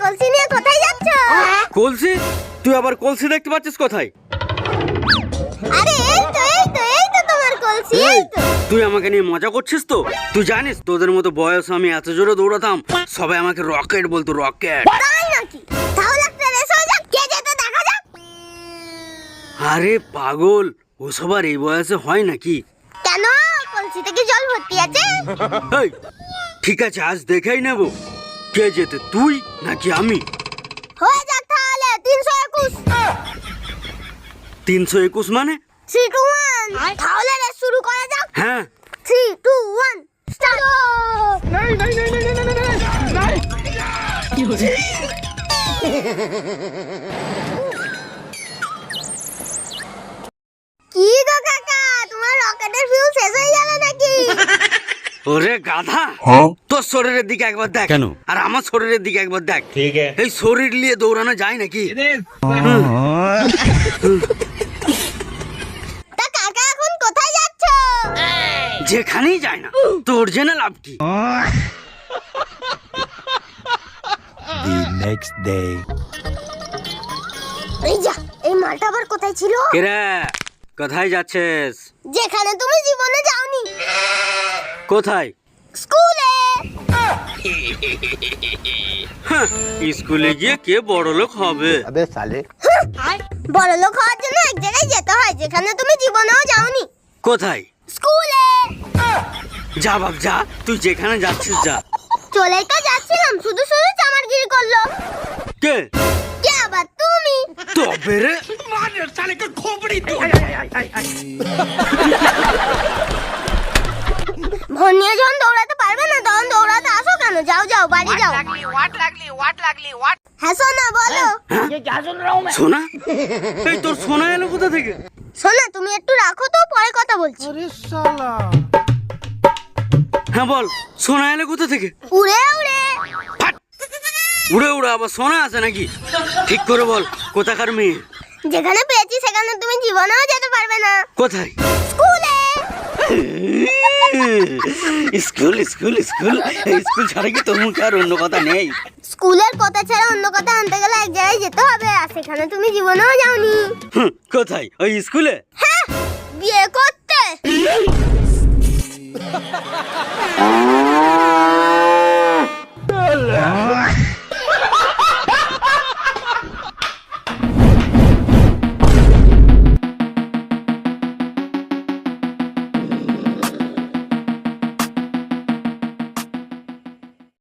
কলসি নিয়ে কোথায় যাচ্ছ? কলসি? তুই আবার কলসি দেখতে পাচ্ছিস কোথায়? আরে এই তো তোমার কলসি, এই তো। তুই আমাকে নিয়ে মজা করছিস তো? তুই জানিস তোদের মতো বয়স আমি এত জোরে দৌড়াতাম, সবাই আমাকে রকেট বলতো, রকেট। তাই নাকি? তাহলে একটা রেস হয়ে যাক, কে যেতে দেখা যাক। আরে পাগল, ওসব আর এই বয়সে হয় নাকি? কেন, কলসিতে কি জল ভর্তি আছে? এই, ঠিক আছে, আজ দেখাই নেব কে যেতে, তুই নাকি আমি। হয়ে যাক তাহলে 321। 321 মানে? 3 2 1। তাহলে রেস শুরু করা যাক। হ্যাঁ। 3 2 1 স্টার্ট। কি গো কাকা, তোমার রকেটের ফিউজ শেষ হয়ে গেল নাকি? ওরে গাধা, তোর শরীরের দিকে একবার দেখ, কেন? আর আমার শরীরের দিকে একবার দেখ। ঠিক আছে। এই শরীর নিয়ে দৌড়ানো যায় নাকি? তা কাকা এখন কোথায় যাচ্ছ? যেখানেই যায় না, তোর জেনে লাভ কি? The next day. এই যা, এই মালটা আবার কোথায় ছিল? কেরে, কোথায় যাচ্ছিস? যেখানে তুমি জীবনে যাওনি। কোথায়? স্কুলে। হ্যাঁ, স্কুলে গিয়ে কে বড় লোক হবে? বড় লোক হওয়ার জন্য এক জায়গায় যেতে হয় যেখানে তুমি জীবনেও যাওনি। কোথায়? স্কুলে। যা বাপ যা, তুই যেখানে যাচ্ছিস যা। চলেই তো যাচ্ছিলাম, শুধু শুধু চামারগিরি করলো। কে? কে আবার তুমি? তবে রে, ভন নিয়ে যখন দৌড়াতে পারবে না তখন দৌড়াতে আসো কেন? যাও যাও, বাড়ি যাও। হ্যাঁ সোনা, বলো। সোনা? এই তোর সোনা এলো কোথা থেকে? সোনা তুমি একটু রাখো তো, পরে কথা বলছি। হ্যাঁ বল, সোনা এলো কোথা থেকে? উড়ে উড়ে। ফাট! উড়ে উড়ে আবার সোনা আছে নাকি? ঠিক করে বল, কোথাকার মেয়ে? যেখানে পেয়েছি সেখানে তুমি জীবনেও যেতে পারবে না। কোথায়? স্কুলে। স্কুল স্কুল স্কুল, এই স্কুল ছাড়া কি তোর মুখে আর অন্য কথা নেই? স্কুলের কথা ছাড়া অন্য কথা আনতে গেলে এক জায়গায় যেতে হবে, আর সেখানে তুমি জীবনেও যাওনি। কোথায়? ওই স্কুলে? হ্যাঁ, বিয়ে করতে।